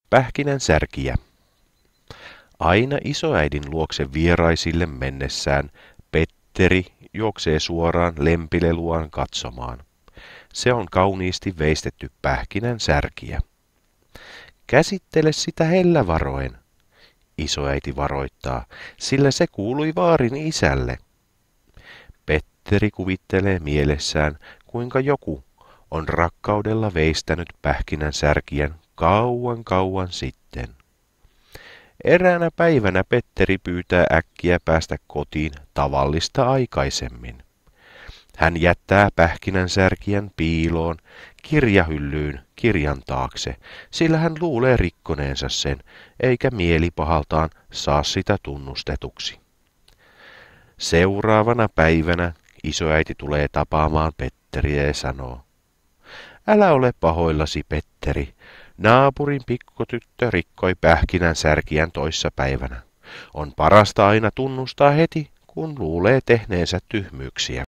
Pähkinän särkiä. Aina isoäidin luokse vieraisille mennessään Petteri juoksee suoraan lempileluaan katsomaan. Se on kauniisti veistetty pähkinän särkiä. Käsittele sitä hellävaroen, isoäiti varoittaa, sillä se kuului vaarin isälle. Petteri kuvittelee mielessään, kuinka joku on rakkaudella veistänyt pähkinän särkien kauan sitten. Eräänä päivänä Petteri pyytää äkkiä päästä kotiin tavallista aikaisemmin. Hän jättää pähkinän särkien piiloon kirjahyllyyn kirjan taakse, sillä hän luulee rikkoneensa sen, eikä mielipahaltaan saa sitä tunnustetuksi. Seuraavana päivänä isoäiti tulee tapaamaan Petteriä ja sanoo: "Älä ole pahoillasi, Petteri. Naapurin pikkutyttö rikkoi pähkinän särkiän toissa päivänä. On parasta aina tunnustaa heti, kun luulee tehneensä tyhmyyksiä."